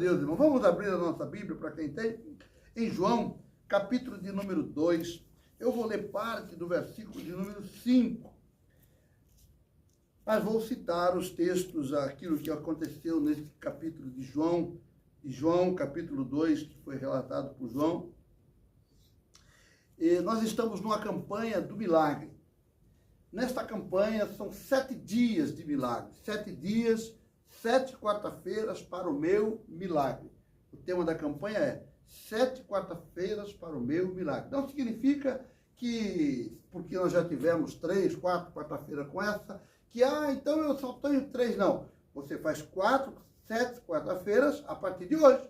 Deus, irmão. Vamos abrir a nossa Bíblia para quem tem. Em João, capítulo de número 2. Eu vou ler parte do versículo de número 5. Mas vou citar os textos, aquilo que aconteceu nesse capítulo de João, capítulo 2, que foi relatado por João. E nós estamos numa campanha do milagre. Nesta campanha são 7 dias de milagre. 7 dias, 7 quarta-feiras para o meu milagre. O tema da campanha é 7 quarta-feiras para o meu milagre. Não significa que, porque nós já tivemos 3, 4 quarta-feiras com essa, que, então eu só tenho 3. Não. Você faz 4, 7 quarta-feiras a partir de hoje.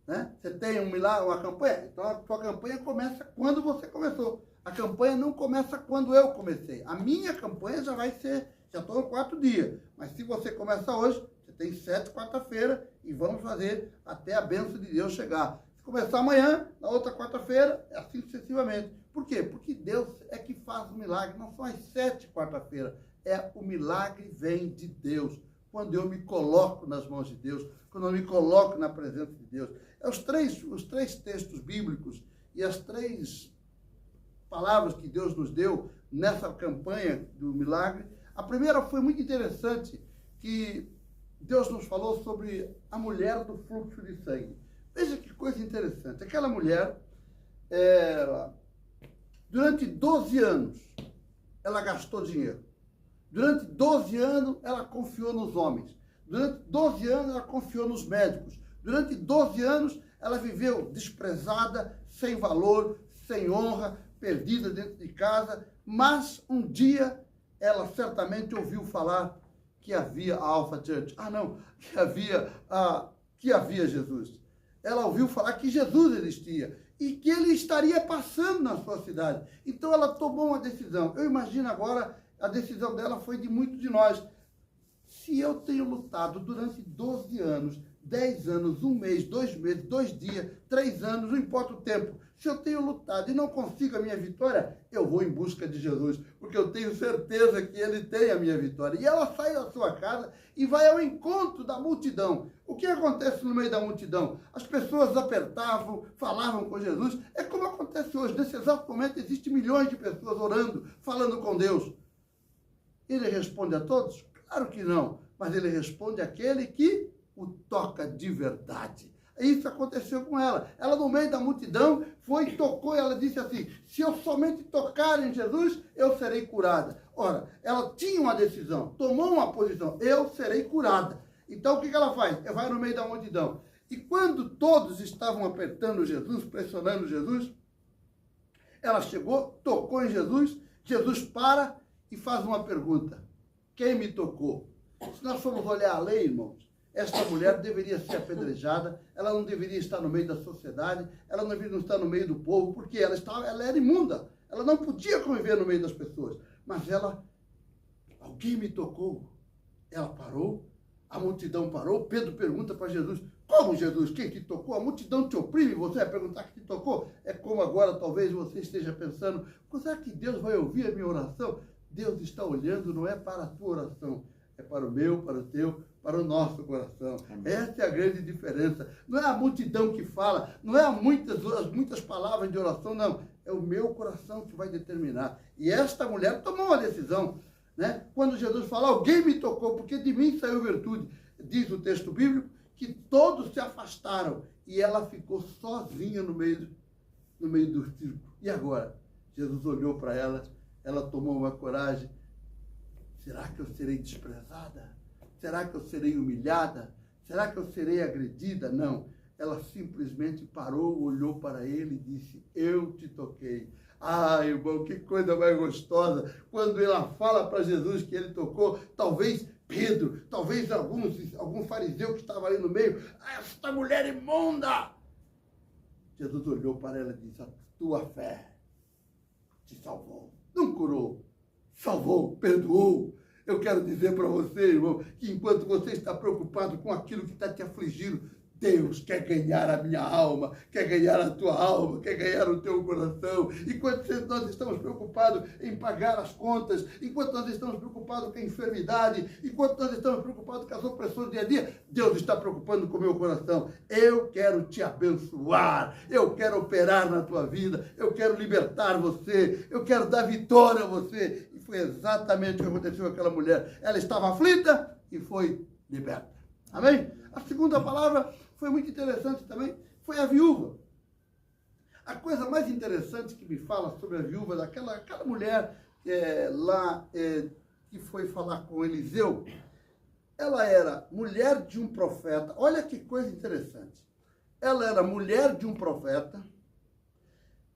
Né? Você tem um milagre, uma campanha? Então a sua campanha começa quando você começou. A campanha não começa quando eu comecei. A minha campanha já estou no 4º dia. Mas se você começa hoje, você tem 7 quarta-feira e vamos fazer até a bênção de Deus chegar. Se começar amanhã, na outra quarta-feira, assim sucessivamente. Por quê? Porque Deus é que faz o milagre. Não são as 7 quarta-feira. O milagre vem de Deus. Quando eu me coloco nas mãos de Deus, quando eu me coloco na presença de Deus. Os três textos bíblicos e as 3 palavras que Deus nos deu nessa campanha do milagre. A primeira foi muito interessante, que Deus nos falou sobre a mulher do fluxo de sangue. Veja que coisa interessante. Aquela mulher, durante 12 anos, ela gastou dinheiro. Durante 12 anos, ela confiou nos homens. Durante 12 anos, ela confiou nos médicos. Durante 12 anos, ela viveu desprezada, sem valor, sem honra, perdida dentro de casa. Mas um dia, ela certamente ouviu falar que havia a Alpha Church. Que havia Jesus. Ela ouviu falar que Jesus existia e que ele estaria passando na sua cidade. Então, ela tomou uma decisão. Eu imagino agora, a decisão dela foi de muitos de nós. Se eu tenho lutado durante 12 anos, 10 anos, 1 mês, 2 meses, 2 dias, 3 anos, não importa o tempo. Se eu tenho lutado e não consigo a minha vitória, eu vou em busca de Jesus, porque eu tenho certeza que ele tem a minha vitória. E ela sai da sua casa e vai ao encontro da multidão. O que acontece no meio da multidão? As pessoas apertavam, falavam com Jesus. É como acontece hoje. Nesse exato momento, existem milhões de pessoas orando, falando com Deus. Ele responde a todos? Claro que não. Mas ele responde àquele que o toca de verdade. Isso aconteceu com ela. Ela, no meio da multidão, foi e tocou, e ela disse assim: se eu somente tocar em Jesus, eu serei curada. Ora, ela tinha uma decisão, tomou uma posição: eu serei curada. Então, o que ela faz? Ela vai no meio da multidão. E quando todos estavam apertando Jesus, pressionando Jesus, ela chegou, tocou em Jesus, Jesus para e faz uma pergunta: quem me tocou? Se nós formos olhar a lei, irmãos, esta mulher deveria ser apedrejada, ela não deveria estar no meio da sociedade, ela não deveria estar no meio do povo, porque ela era imunda, ela não podia conviver no meio das pessoas. Mas alguém me tocou. Ela parou, a multidão parou, Pedro pergunta para Jesus: como, Jesus? Quem te tocou? A multidão te oprime, você vai perguntar quem te tocou? É como agora talvez você esteja pensando: será que Deus vai ouvir a minha oração? Deus está olhando, não é para a tua oração, é para o meu, para o teu, para o nosso coração. Amém. Essa é a grande diferença. Não é a multidão que fala, não é muitas palavras de oração, não. É o meu coração que vai determinar. E esta mulher tomou uma decisão, né? Quando Jesus fala: alguém me tocou, porque de mim saiu virtude. Diz o texto bíblico que todos se afastaram e ela ficou sozinha no meio do circo. E agora? Jesus olhou para ela, ela tomou uma coragem. Será que eu serei desprezada? Será que eu serei humilhada? Será que eu serei agredida? Não. Ela simplesmente parou, olhou para ele e disse: eu te toquei. Ah, irmão, que coisa mais gostosa. Quando ela fala para Jesus que ele tocou, talvez Pedro, talvez algum fariseu que estava ali no meio: esta mulher imunda! Jesus olhou para ela e disse: a tua fé te salvou. Não curou, salvou, perdoou. Eu quero dizer para você, irmão, que enquanto você está preocupado com aquilo que está te afligindo, Deus quer ganhar a minha alma, quer ganhar a tua alma, quer ganhar o teu coração. Enquanto nós estamos preocupados em pagar as contas, enquanto nós estamos preocupados com a enfermidade, enquanto nós estamos preocupados com as opressões do dia a dia, Deus está preocupado com o meu coração. Eu quero te abençoar, eu quero operar na tua vida, eu quero libertar você, eu quero dar vitória a você. E foi exatamente o que aconteceu com aquela mulher. Ela estava aflita e foi liberta. Amém? A segunda palavra foi muito interessante também, foi a viúva. A coisa mais interessante que me fala sobre a viúva, daquela mulher que foi falar com Eliseu, ela era mulher de um profeta. Olha que coisa interessante. Ela era mulher de um profeta,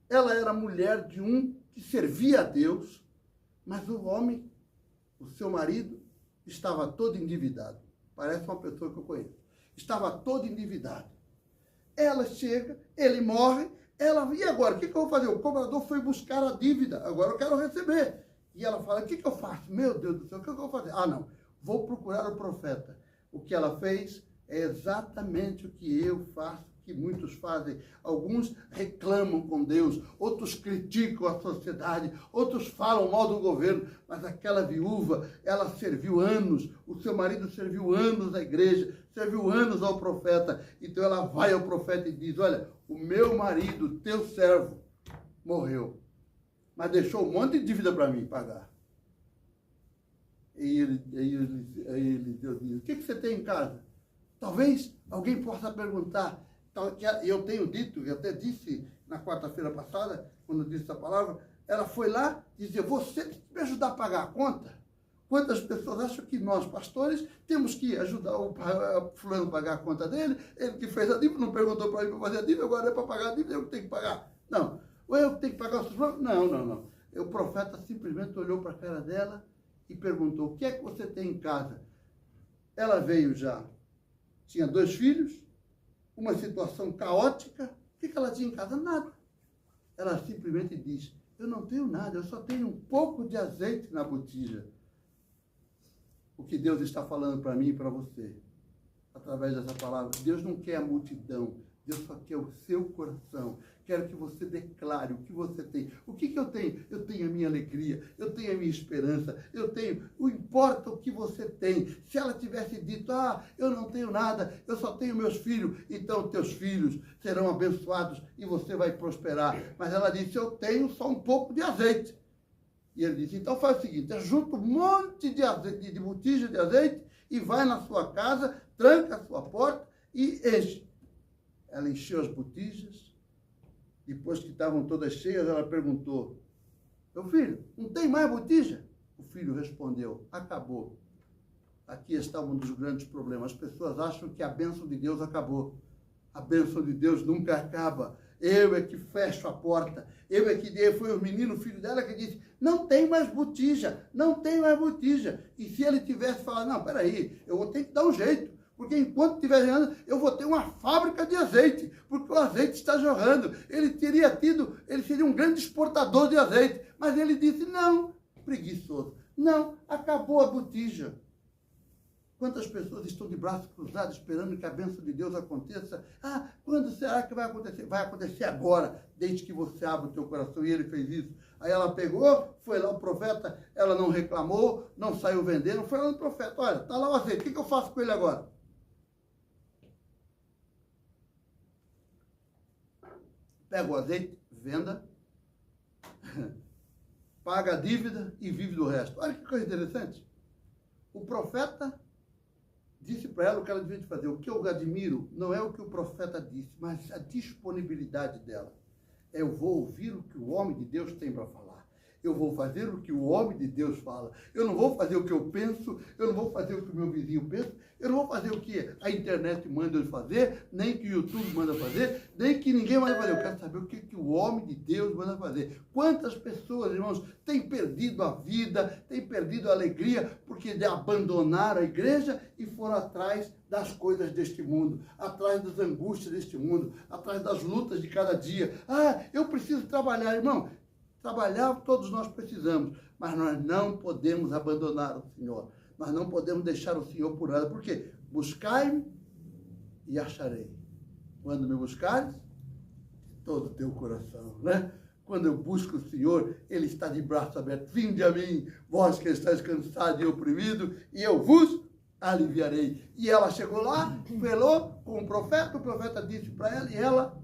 ela era mulher de um que servia a Deus, mas o homem, o seu marido, estava todo endividado. Parece uma pessoa que eu conheço. Estava todo endividado. Ela chega, ele morre, e agora? O que eu vou fazer? O cobrador foi buscar a dívida, agora eu quero receber. E ela fala, o que eu faço? Meu Deus do céu, o que eu vou fazer? Ah, não, vou procurar o profeta. O que ela fez é exatamente o que eu faço, que muitos fazem. Alguns reclamam com Deus, outros criticam a sociedade, outros falam mal do governo, mas aquela viúva, ela serviu anos, o seu marido serviu anos à igreja, serviu anos ao profeta. Então ela vai ao profeta e diz, olha, o meu marido, teu servo, morreu, mas deixou um monte de dívida para mim pagar. E ele diz, o que você tem em casa? Talvez alguém possa perguntar. Eu tenho dito, eu até disse na quarta-feira passada, quando eu disse essa palavra, ela foi lá dizer, você me ajudar a pagar a conta? Quantas pessoas acham que nós, pastores, temos que ajudar o fulano a pagar a conta dele? Ele que fez a dívida, não perguntou para mim para fazer a dívida, agora é para pagar a dívida, eu que tenho que pagar. Não. Ou eu que tenho que pagar os seus problemas? Não. O profeta simplesmente olhou para a cara dela e perguntou, o que é que você tem em casa? Ela veio já, tinha 2 filhos, uma situação caótica. O que ela tinha em casa? Nada. Ela simplesmente diz, eu não tenho nada, eu só tenho um pouco de azeite na botija. O que Deus está falando para mim e para você, através dessa palavra, Deus não quer a multidão, Deus só quer o seu coração. Quero que você declare o que você tem. O que eu tenho? Eu tenho a minha alegria, eu tenho a minha esperança, não importa o que você tem. Se ela tivesse dito, eu não tenho nada, eu só tenho meus filhos, então teus filhos serão abençoados e você vai prosperar. Mas ela disse, eu tenho só um pouco de azeite. E ele disse, então faz o seguinte, junta um monte de azeite, de botija de azeite e vai na sua casa, tranca a sua porta e enche. Ela encheu as botijas. Depois que estavam todas cheias, ela perguntou, meu filho, não tem mais botija? O filho respondeu, acabou. Aqui está um dos grandes problemas. As pessoas acham que a bênção de Deus acabou. A bênção de Deus nunca acaba. Eu é que fecho a porta. Foi o menino, filho dela, que disse, não tem mais botija, não tem mais botija. E se ele tivesse falado, não, peraí, eu vou ter que dar um jeito. Porque enquanto estiver jorrando, eu vou ter uma fábrica de azeite, porque o azeite está jorrando. Ele seria um grande exportador de azeite. Mas ele disse, não, preguiçoso, não, acabou a botija. Quantas pessoas estão de braços cruzados esperando que a bênção de Deus aconteça? Quando será que vai acontecer? Vai acontecer agora, desde que você abra o teu coração. E ele fez isso. Aí ela pegou, foi lá o profeta, ela não reclamou, não saiu vendendo, foi lá no profeta. Olha, está lá o azeite, o que eu faço com ele agora? Pega o azeite, venda, paga a dívida e vive do resto. Olha que coisa interessante. O profeta disse para ela o que ela devia fazer. O que eu admiro não é o que o profeta disse, mas a disponibilidade dela. Eu vou ouvir o que o homem de Deus tem para falar. Eu vou fazer o que o homem de Deus fala. Eu não vou fazer o que eu penso, eu não vou fazer o que o meu vizinho pensa, eu não vou fazer o que a internet manda eu fazer, nem que o YouTube manda fazer, nem que ninguém manda fazer. Eu quero saber o que o homem de Deus manda fazer. Quantas pessoas, irmãos, têm perdido a vida, têm perdido a alegria, porque abandonaram a igreja e foram atrás das coisas deste mundo, atrás das angústias deste mundo, atrás das lutas de cada dia. Eu preciso trabalhar, irmão. Trabalhar todos nós precisamos, mas nós não podemos abandonar o Senhor. Nós não podemos deixar o Senhor por nada. Por quê? Buscai-me e acharei. Quando me buscares, todo o teu coração, né? Quando eu busco o Senhor, Ele está de braço aberto. Vinde a mim, vós que estáis cansados e oprimidos, e eu vos aliviarei. E ela chegou lá, falou com o profeta disse para ela, e ela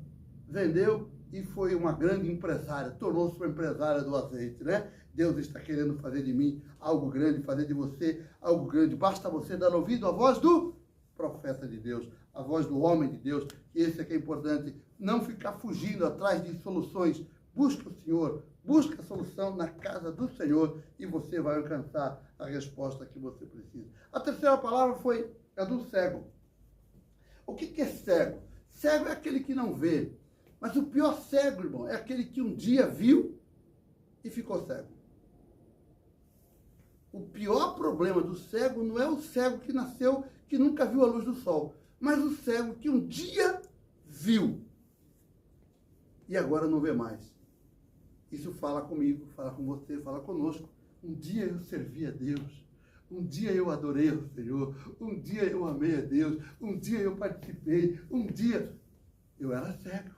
vendeu e foi uma grande empresária, tornou-se uma empresária do azeite, né? Deus está querendo fazer de mim algo grande, fazer de você algo grande. Basta você dar ouvido à voz do profeta de Deus, a voz do homem de Deus. Esse é que é importante, não ficar fugindo atrás de soluções. Busca o Senhor, busca a solução na casa do Senhor e você vai alcançar a resposta que você precisa. A terceira palavra foi a do cego. O que é cego? Cego é aquele que não vê. Mas o pior cego, irmão, é aquele que um dia viu e ficou cego. O pior problema do cego não é o cego que nasceu, que nunca viu a luz do sol, mas o cego que um dia viu e agora não vê mais. Isso fala comigo, fala com você, fala conosco. Um dia eu servi a Deus, um dia eu adorei ao Senhor, um dia eu amei a Deus, um dia eu participei, um dia eu era cego,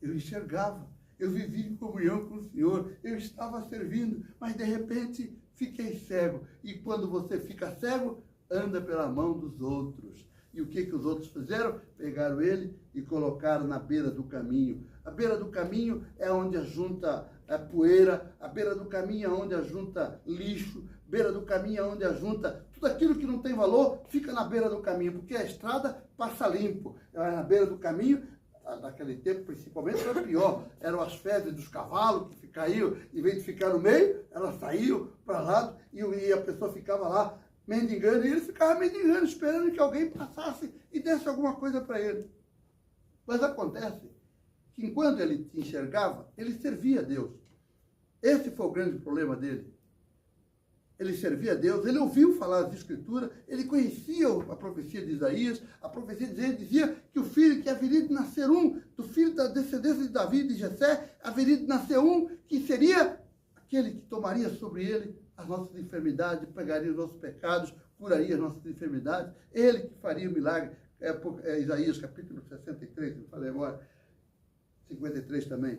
eu enxergava, eu vivia em comunhão com o Senhor, eu estava servindo, mas de repente fiquei cego. E quando você fica cego, anda pela mão dos outros. E o que os outros fizeram? Pegaram ele e colocaram na beira do caminho. A beira do caminho é onde ajunta a poeira, a beira do caminho é onde ajunta lixo, a beira do caminho é onde ajunta tudo aquilo que não tem valor, fica na beira do caminho, porque a estrada passa limpo. Na beira do caminho, naquele tempo principalmente, era pior. Eram as fezes dos cavalos que caíam, em vez de ficar no meio, elas saíam para lá e a pessoa ficava lá mendigando, e ele ficava mendigando, esperando que alguém passasse e desse alguma coisa para ele. Mas acontece que enquanto ele enxergava, ele servia a Deus. Esse foi o grande problema dele. Ele servia a Deus, ele ouviu falar das Escrituras, ele conhecia a profecia de Isaías. A profecia de Isaías dizia que o filho que haveria de nascer do filho da descendência de Davi e de Jessé, haveria de nascer que seria aquele que tomaria sobre ele as nossas enfermidades, pegaria os nossos pecados, curaria as nossas enfermidades, ele que faria o milagre. Isaías capítulo 63, eu falei agora, 53 também.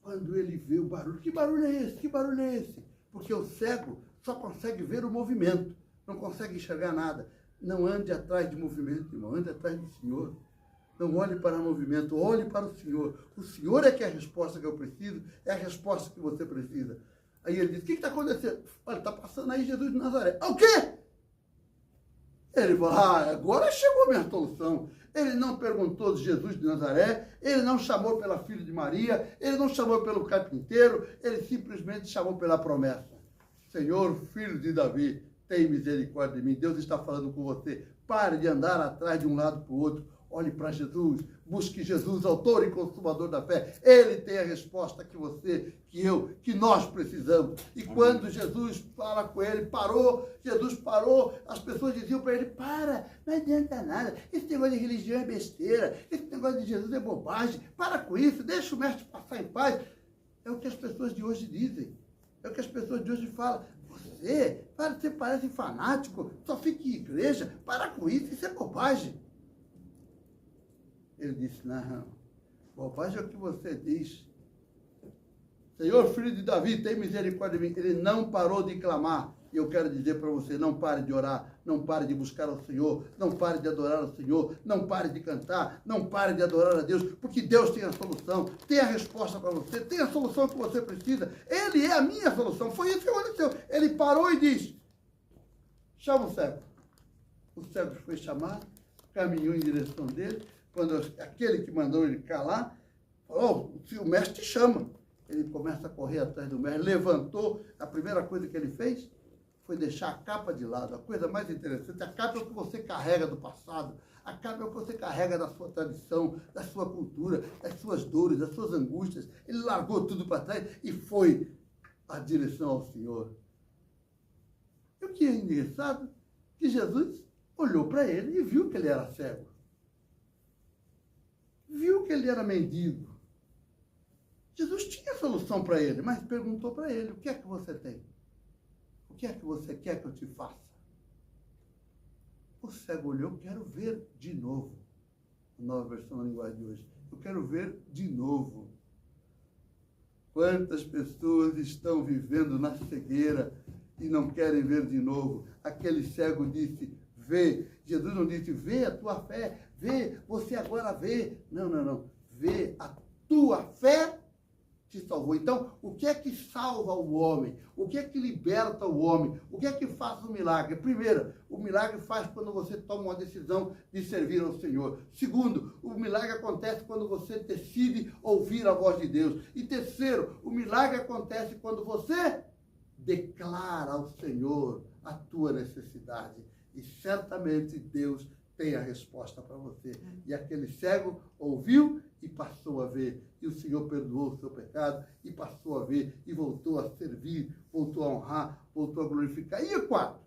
Quando ele vê o barulho, que barulho é esse? Que barulho é esse? Porque o cego só consegue ver o movimento, não consegue enxergar nada. Não ande atrás de movimento, irmão, ande atrás do Senhor. Não olhe para o movimento, olhe para o Senhor. O Senhor é que é a resposta que eu preciso, é a resposta que você precisa. Aí ele diz, o que está acontecendo? Olha, está passando aí Jesus de Nazaré. O quê? Ele falou, agora chegou a minha solução. Ele não perguntou de Jesus de Nazaré, ele não chamou pela filha de Maria, ele não chamou pelo carpinteiro, ele simplesmente chamou pela promessa. Senhor, filho de Davi, tem misericórdia de mim. Deus está falando com você. Pare de andar atrás de um lado para o outro. Olhe para Jesus, busque Jesus, autor e consumador da fé. Ele tem a resposta que você, que eu, que nós precisamos. E quando Jesus fala com ele, Jesus parou, as pessoas diziam para ele, não adianta nada, esse negócio de religião é besteira, esse negócio de Jesus é bobagem, para com isso, deixa o mestre passar em paz. É o que as pessoas de hoje dizem, é o que as pessoas de hoje falam. Você parece fanático, só fica em igreja, para com isso é bobagem. Ele disse, não, bobagem é o que você diz. Senhor, filho de Davi, tem misericórdia de mim. Ele não parou de clamar. E eu quero dizer para você, não pare de orar, não pare de buscar ao Senhor, não pare de adorar ao Senhor, não pare de cantar, não pare de adorar a Deus, porque Deus tem a solução, tem a resposta para você, tem a solução que você precisa. Ele é a minha solução. Foi isso que aconteceu. Ele parou e disse, chama o cego. O cego foi chamado, caminhou em direção dele. Quando aquele que mandou ele calar, falou, o mestre te chama. Ele começa a correr atrás do mestre, levantou, a primeira coisa que ele fez foi deixar a capa de lado. A coisa mais interessante, a capa é o que você carrega do passado, a capa é o que você carrega da sua tradição, da sua cultura, das suas dores, das suas angústias. Ele largou tudo para trás e foi à direção ao Senhor. E o que é engraçado, que Jesus olhou para ele e viu que ele era cego. Viu que ele era mendigo. Jesus tinha solução para ele, mas perguntou para ele, o que é que você tem? O que é que você quer que eu te faça? O cego olhou, quero ver de novo. Nova versão da linguagem de hoje. Eu quero ver de novo. Quantas pessoas estão vivendo na cegueira e não querem ver de novo? Aquele cego disse, vê. Jesus não disse, vê a tua fé, vê, você agora vê. Não. Vê, a tua fé te salvou. Então, o que é que salva o homem? O que é que liberta o homem? O que é que faz o milagre? Primeiro, o milagre faz quando você toma uma decisão de servir ao Senhor. Segundo, o milagre acontece quando você decide ouvir a voz de Deus. E terceiro, o milagre acontece quando você declara ao Senhor a tua necessidade. E certamente Deus tem a resposta para você. E aquele cego ouviu e passou a ver. E o Senhor perdoou o seu pecado e passou a ver e voltou a servir, voltou a honrar, voltou a glorificar. E o quarto?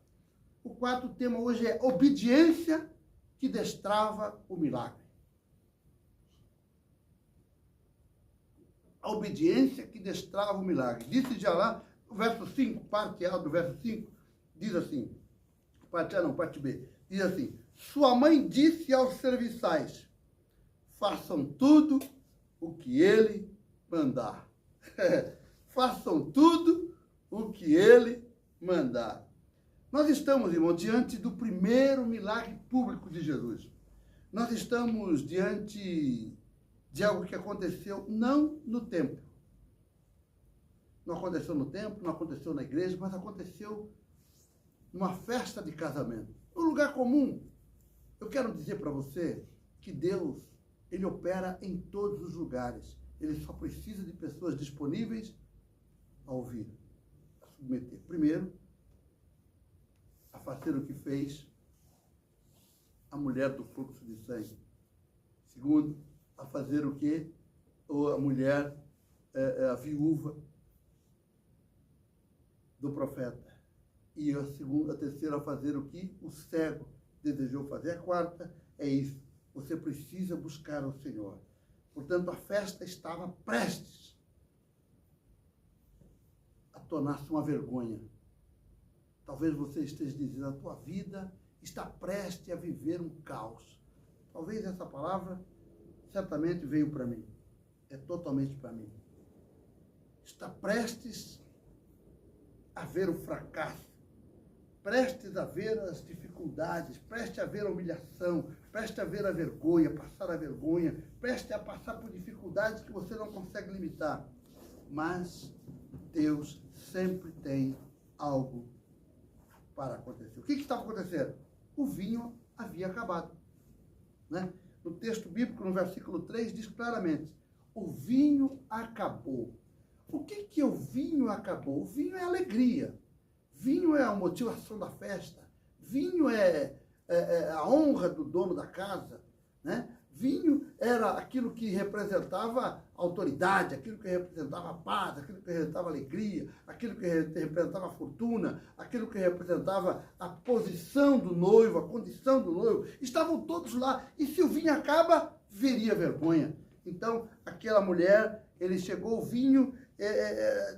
O quarto tema hoje é obediência que destrava o milagre. A obediência que destrava o milagre. Disse já lá, o verso 5, parte A do verso 5, diz assim, parte A não, parte B, diz assim, sua mãe disse aos serviçais, façam tudo o que ele mandar. Façam tudo o que ele mandar. Nós estamos, irmão, diante do primeiro milagre público de Jesus. Nós estamos diante de algo que aconteceu não no templo. Não aconteceu no templo, não aconteceu na igreja, mas aconteceu numa festa de casamento. Num lugar comum. Eu quero dizer para você que Deus, Ele opera em todos os lugares. Ele só precisa de pessoas disponíveis a ouvir, a submeter. Primeiro, a fazer o que fez a mulher do fluxo de sangue. Segundo, a fazer o que a mulher, a viúva do profeta. E a terceira, a fazer o que o cego desejou fazer. A quarta é isso. Você precisa buscar o Senhor. Portanto, a festa estava prestes a tornar-se uma vergonha. Talvez você esteja dizendo, a tua vida está prestes a viver um caos. Talvez essa palavra certamente veio para mim. É totalmente para mim. Está prestes a ver o fracasso. Prestes a ver as dificuldades, prestes a ver a humilhação, prestes a ver a vergonha, passar a vergonha, prestes a passar por dificuldades que você não consegue limitar. Mas Deus sempre tem algo para acontecer. O que estava acontecendo? O vinho havia acabado. Né? No texto bíblico, no versículo 3, diz claramente, o vinho acabou. O que o vinho acabou? O vinho é alegria. Vinho é a motivação da festa. Vinho é a honra do dono da casa. Né? Vinho era aquilo que representava autoridade, aquilo que representava paz, aquilo que representava alegria, aquilo que representava fortuna, aquilo que representava a posição do noivo, a condição do noivo. Estavam todos lá. E se o vinho acaba, viria vergonha. Então, aquela mulher, ele chegou, o vinho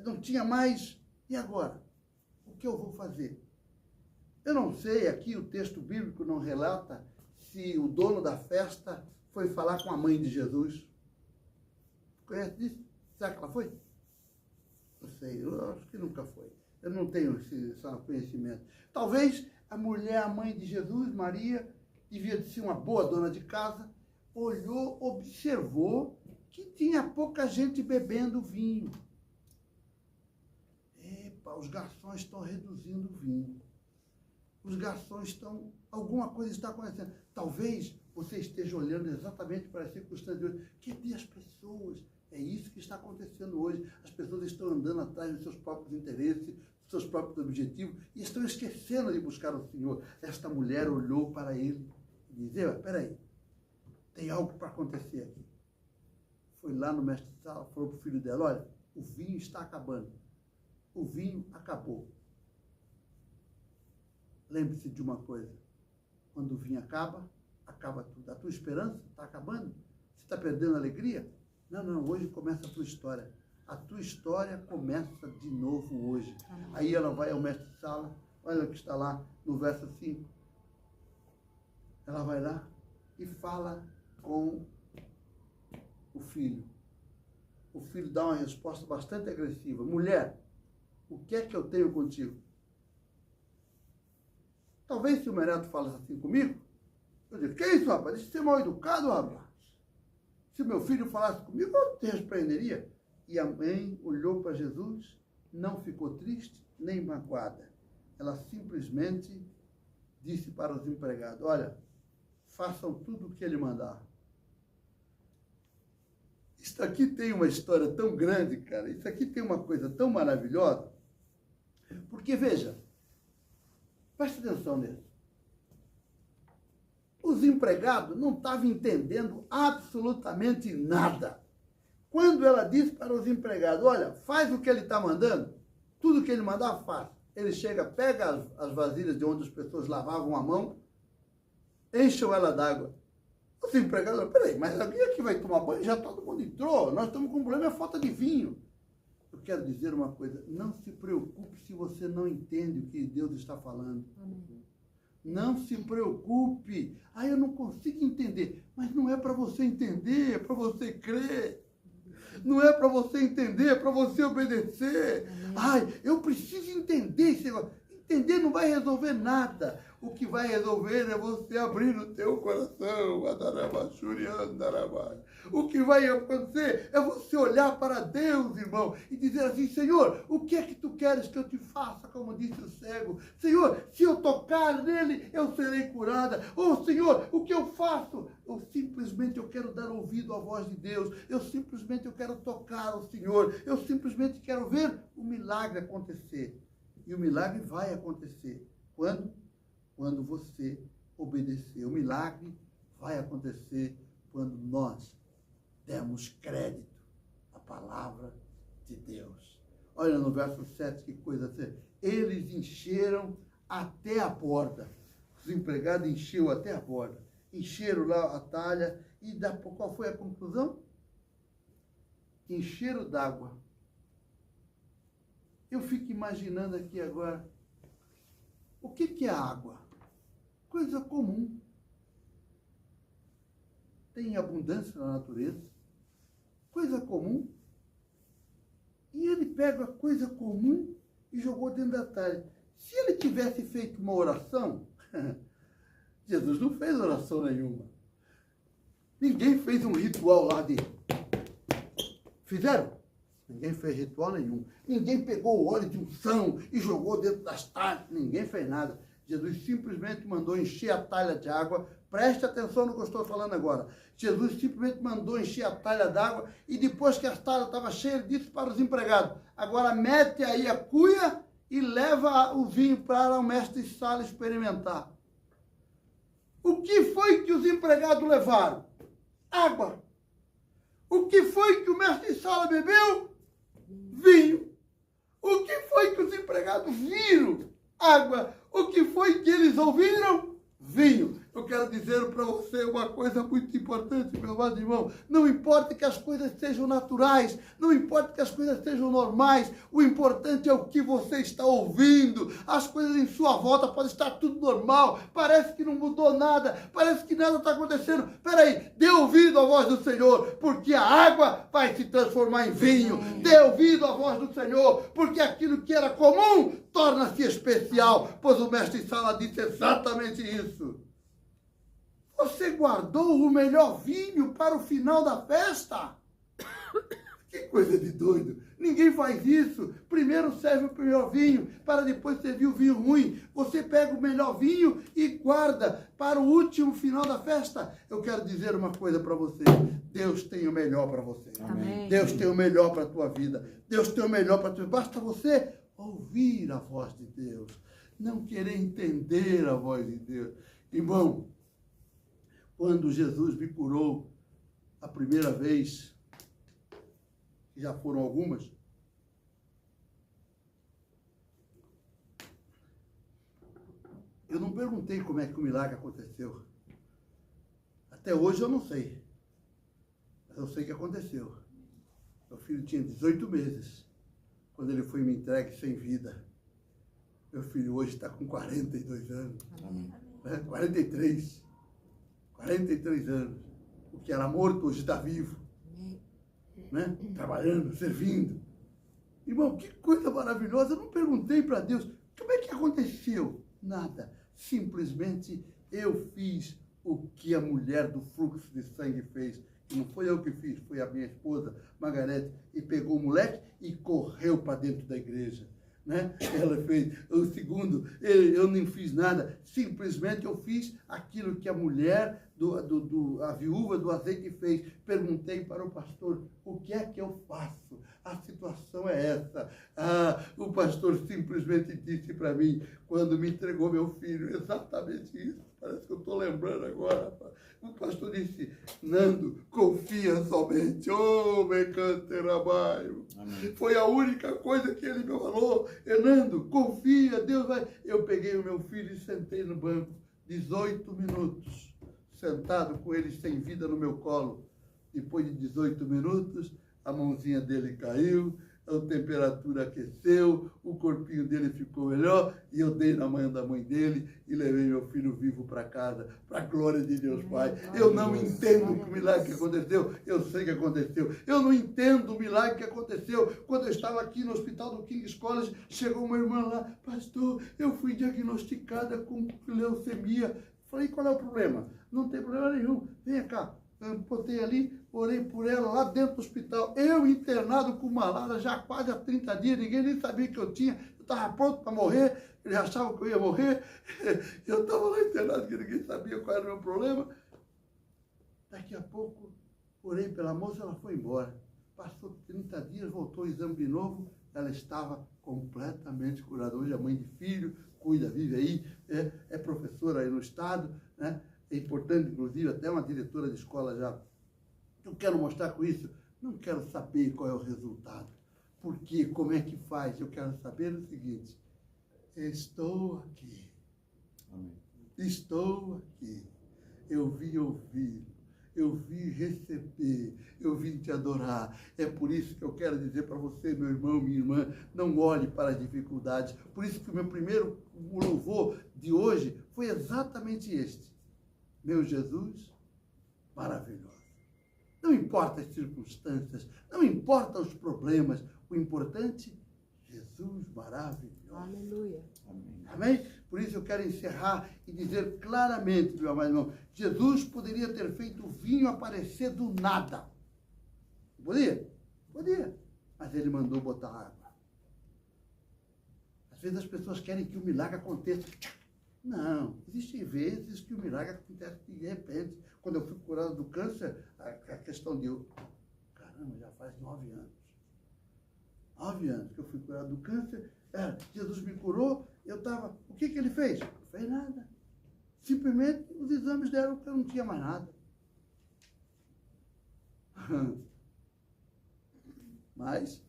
não tinha mais. E agora? O que eu vou fazer? Eu não sei, aqui o texto bíblico não relata se o dono da festa foi falar com a mãe de Jesus. Conhece disso? Será que ela foi? Não sei, eu acho que nunca foi. Eu não tenho esse conhecimento. Talvez a mulher, a mãe de Jesus, Maria, devia ser uma boa dona de casa, olhou, observou que tinha pouca gente bebendo vinho. Os garçons estão reduzindo o vinho. Os garçons estão... Alguma coisa está acontecendo. Talvez você esteja olhando exatamente para as circunstâncias de hoje. Cadê as pessoas? É isso que está acontecendo hoje. As pessoas estão andando atrás dos seus próprios interesses, dos seus próprios objetivos, e estão esquecendo de buscar o Senhor. Esta mulher olhou para ele e disse, espera aí, tem algo para acontecer aqui. Foi lá no mestre de sala, falou para o filho dela, olha, o vinho está acabando. O vinho acabou. Lembre-se de uma coisa. Quando o vinho acaba, acaba tudo. A tua esperança está acabando? Você está perdendo a alegria? Não, hoje começa a tua história. A tua história começa de novo hoje. Aí ela vai ao mestre de sala, olha o que está lá no verso 5. ela vai lá e fala com o filho. O filho dá uma resposta bastante agressiva. Mulher, o que é que eu tenho contigo? Talvez se o meu neto falasse assim comigo, eu diria, que isso, rapaz? Deixa de ser mal educado, rapaz. Se o meu filho falasse comigo, eu te repreenderia. E a mãe olhou para Jesus, não ficou triste, nem magoada. Ela simplesmente disse para os empregados, olha, façam tudo o que ele mandar. Isso aqui tem uma história tão grande, cara. Isso aqui tem uma coisa tão maravilhosa. Porque, veja, preste atenção nisso. Os empregados não estavam entendendo absolutamente nada. Quando ela disse para os empregados, olha, faz o que ele está mandando, tudo que ele mandar, faz. Ele chega, pega as vasilhas de onde as pessoas lavavam a mão, enchem ela d'água. Os empregados, peraí, mas alguém aqui vai tomar banho? Já todo mundo entrou, nós estamos com um problema, é falta de vinho. Eu quero dizer uma coisa, não se preocupe se você não entende o que Deus está falando. Amém. Não se preocupe. Ah, eu não consigo entender. Mas não é para você entender, é para você crer. Não é para você entender, é para você obedecer. Amém. Ai, eu preciso entender esse negócio. Entender não vai resolver nada. O que vai resolver é você abrir o teu coração. O que vai acontecer é você olhar para Deus, irmão, e dizer assim, Senhor, o que é que tu queres que eu te faça, como disse o cego? Senhor, se eu tocar nele, eu serei curada. Oh, Senhor, o que eu faço? Eu quero dar ouvido à voz de Deus. Eu quero tocar o Senhor. Eu simplesmente quero ver o milagre acontecer. E o milagre vai acontecer. Quando? Quando você obedecer. O milagre vai acontecer quando nós demos crédito à palavra de Deus. Olha no verso 7, que coisa séria. Eles encheram até a porta. Os empregados encheram até a porta. Encheram lá a talha. E qual foi a conclusão? Encheram d'água. Eu fico imaginando aqui agora, o que é água? Coisa comum. Tem abundância na natureza. Coisa comum. E ele pega a coisa comum e jogou dentro da talha. Se ele tivesse feito uma oração, Jesus não fez oração nenhuma. Ninguém fez um ritual lá de... Fizeram? Ninguém fez ritual nenhum. Ninguém pegou o óleo de unção e jogou dentro das talhas. Ninguém fez nada. Jesus simplesmente mandou encher a talha de água. Preste atenção no que eu estou falando agora. Jesus simplesmente mandou encher a talha d'água e depois que a talha estava cheia, ele disse para os empregados, agora mete aí a cuia e leva o vinho para o mestre de sala experimentar. O que foi que os empregados levaram? Água. O que foi que o mestre de sala bebeu? Vinho. O que foi que os empregados viram? Água. O que foi que eles ouviram? Vinho. Eu quero dizer para você uma coisa muito importante, meu amado irmão. Não importa que as coisas sejam naturais, não importa que as coisas sejam normais, o importante é o que você está ouvindo. As coisas em sua volta podem estar tudo normal, parece que não mudou nada, parece que nada está acontecendo. Peraí, dê ouvido à voz do Senhor, porque a água vai se transformar em vinho. Dê ouvido à voz do Senhor, porque aquilo que era comum torna-se especial, pois o mestre de sala disse exatamente isso. Você guardou o melhor vinho para o final da festa? Que coisa de doido. Ninguém faz isso. Primeiro serve o melhor vinho, para depois servir o vinho ruim. Você pega o melhor vinho e guarda para o último final da festa. Eu quero dizer uma coisa para você. Deus tem o melhor para você. Amém. Deus tem o melhor para a tua vida. Deus tem o melhor para a tua vida. Basta você ouvir a voz de Deus. Não querer entender a voz de Deus. Irmão, quando Jesus me curou a primeira vez, já foram algumas, eu não perguntei como é que o milagre aconteceu. Até hoje eu não sei. Mas eu sei que aconteceu. Meu filho tinha 18 meses, quando ele foi me entregue sem vida. Meu filho hoje está com 42 anos. 43. 43 anos. O que era morto hoje está vivo. Né? Trabalhando, servindo. Irmão, que coisa maravilhosa. Eu não perguntei para Deus, como é que aconteceu? Nada. Simplesmente eu fiz o que a mulher do fluxo de sangue fez. E não foi eu que fiz, foi a minha esposa, Margarete, e pegou o moleque e correu para dentro da igreja. Né? Ela fez. O segundo, eu nem fiz nada, simplesmente eu fiz aquilo que a mulher, a viúva do azeite fez. Perguntei para o pastor, o que é que eu faço? A situação é essa. O pastor simplesmente disse para mim, quando me entregou meu filho, exatamente isso. Parece que eu estou lembrando agora. O pastor disse, Nando, confia somente. Oh, me canterabaio. Foi a única coisa que ele me falou. Nando, confia, Deus vai. Eu peguei o meu filho e sentei no banco. 18 minutos. Sentado com ele sem vida no meu colo. Depois de 18 minutos, a mãozinha dele caiu, a temperatura aqueceu, o corpinho dele ficou melhor, e eu dei na mão da mãe dele e levei meu filho vivo para casa, para a glória de Deus Pai. Eu não entendo o milagre que aconteceu, eu sei que aconteceu. Eu não entendo o milagre que aconteceu. Quando eu estava aqui no hospital do King's College, chegou uma irmã lá, pastor, eu fui diagnosticada com leucemia. Falei, qual é o problema? Não tem problema nenhum, venha cá. Eu botei ali, orei por ela lá dentro do hospital. Eu internado com malária já quase há 30 dias, ninguém nem sabia que eu tinha. Eu estava pronto para morrer, eles achavam que eu ia morrer. Eu estava lá internado, que ninguém sabia qual era o meu problema. Daqui a pouco, orei pela moça, ela foi embora. Passou 30 dias, voltou o exame de novo, ela estava completamente curada. Hoje é mãe de filho, cuida, vive aí, é professora aí no estado, né? É importante, inclusive, até uma diretora de escola já. Eu quero mostrar com isso, não quero saber qual é o resultado. Por quê? Como é que faz? Eu quero saber o seguinte, estou aqui. Amém. Estou aqui. Eu vim ouvir, eu vim receber, eu vim te adorar. É por isso que eu quero dizer para você, meu irmão, minha irmã, não olhe para as dificuldades. Por isso que o meu primeiro louvor de hoje foi exatamente este. Meu Jesus, maravilhoso. Não importa as circunstâncias, não importa os problemas, o importante, Jesus maravilhoso. Aleluia. Amém. Amém? Por isso eu quero encerrar e dizer claramente, meu amado irmão, Jesus poderia ter feito o vinho aparecer do nada. Podia? Podia. Mas ele mandou botar água. Às vezes as pessoas querem que o milagre aconteça. Não, existem vezes que o milagre acontece de repente. Quando eu fui curado do câncer, a questão de caramba, já faz 9 anos. 9 anos que eu fui curado do câncer, Jesus me curou, eu estava... O que ele fez? Não fez nada. Simplesmente os exames deram que eu não tinha mais nada. Mas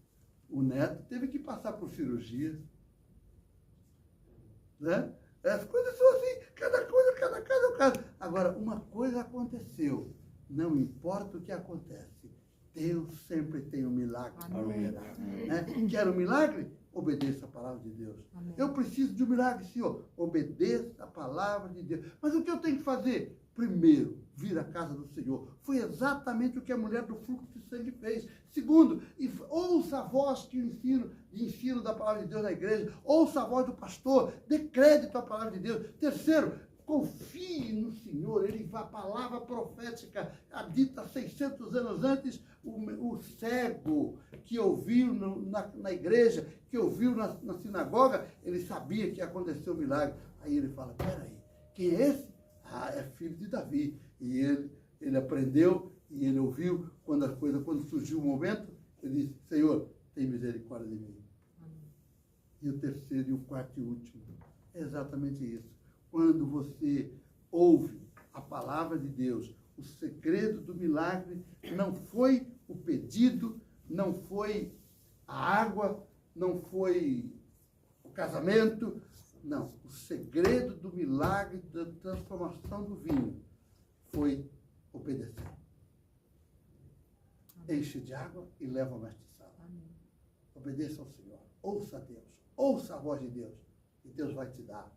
o neto teve que passar por cirurgia. Né? As coisas são assim, cada caso é um caso. Agora, uma coisa aconteceu. Não importa o que acontece. Deus sempre tem um milagre para operar. Né? Quer um milagre? Obedeça a palavra de Deus. Amém. Eu preciso de um milagre, Senhor. Obedeça a palavra de Deus. Mas o que eu tenho que fazer? Primeiro, vir à casa do Senhor. Foi exatamente o que a mulher do fluxo de sangue fez. Segundo, ouça a voz de ensino da palavra de Deus na igreja. Ouça a voz do pastor. Dê crédito à palavra de Deus. Terceiro, confie no Senhor. Ele, a palavra profética, dita 600 anos antes, o cego que ouviu na igreja, que ouviu na sinagoga, ele sabia que ia acontecer o milagre. Aí ele fala, peraí, quem é esse? É filho de Davi. E ele aprendeu e ele ouviu quando surgiu o momento, ele disse, Senhor, tem misericórdia de mim. Amém. E o terceiro e o quarto e último, é exatamente isso. Quando você ouve a palavra de Deus, o segredo do milagre não foi o pedido, não foi a água, não foi o casamento, não. O segredo do milagre da transformação do vinho foi obedecer. Enche de água e leva ao mestiçado. Obedeça ao Senhor. Ouça a Deus. Ouça a voz de Deus. E Deus vai te dar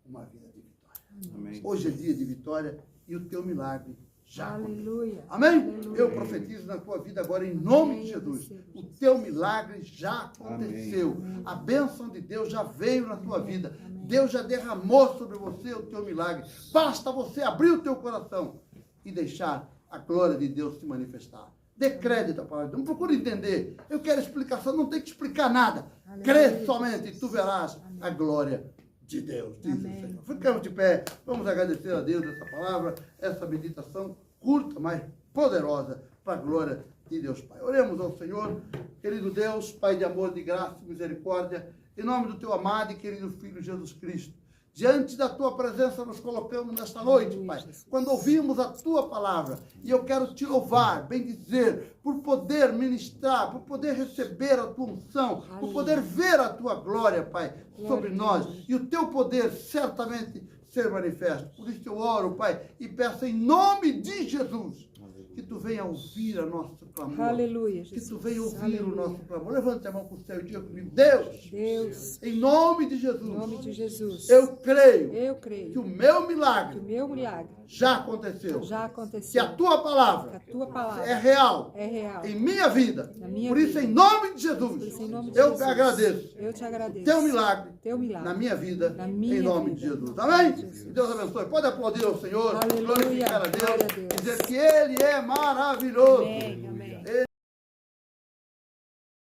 uma vida de vitória. Amém. Hoje é dia de vitória e o teu milagre já aconteceu. Aleluia. Amém? Aleluia. Eu profetizo na tua vida agora em nome de Jesus. O teu milagre já aconteceu. Amém. A bênção de Deus já veio na tua vida. Deus já derramou sobre você o teu milagre. Basta você abrir o teu coração e deixar a glória de Deus se manifestar. Dê crédito à palavra. Não procure entender. Eu quero explicação, não tem que explicar nada. Aleluia. Crê somente e tu verás a glória de Deus, diz o Amém. Senhor. Ficamos de pé, vamos agradecer a Deus essa palavra, essa meditação curta, mas poderosa, para a glória de Deus Pai. Oremos ao Senhor, querido Deus, Pai de amor, de graça e misericórdia, em nome do teu amado e querido Filho Jesus Cristo. Diante da tua presença nos colocamos nesta noite, Pai, quando ouvimos a tua palavra, e eu quero te louvar, bendizer, por poder ministrar, por poder receber a tua unção, por poder ver a tua glória, Pai, sobre nós, e o teu poder certamente ser manifesto. Por isso eu oro, Pai, e peço em nome de Jesus, que tu venha ouvir a nosso clamor. Aleluia, Que Jesus. tu venha ouvir Aleluia. o nosso clamor. Levante a mão para o céu e diga comigo, Deus, em nome de Jesus, Em nome de Jesus. eu creio Eu creio que o meu que o milagre meu milagre já aconteceu. já Que aconteceu. a tua Que palavra a tua palavra é real é real. em minha vida. Na minha Por isso, vida. em nome de Por Jesus, isso, em nome de eu Jesus, te agradeço. Eu te agradeço. Teu milagre Teu milagre. na minha vida, Na minha em nome de vida. Jesus. Amém? Jesus. Que Deus abençoe. Pode aplaudir ao Senhor, Aleluia. glorificar a Glória a Deus, Deus. dizer que Ele é maravilhoso. Amém.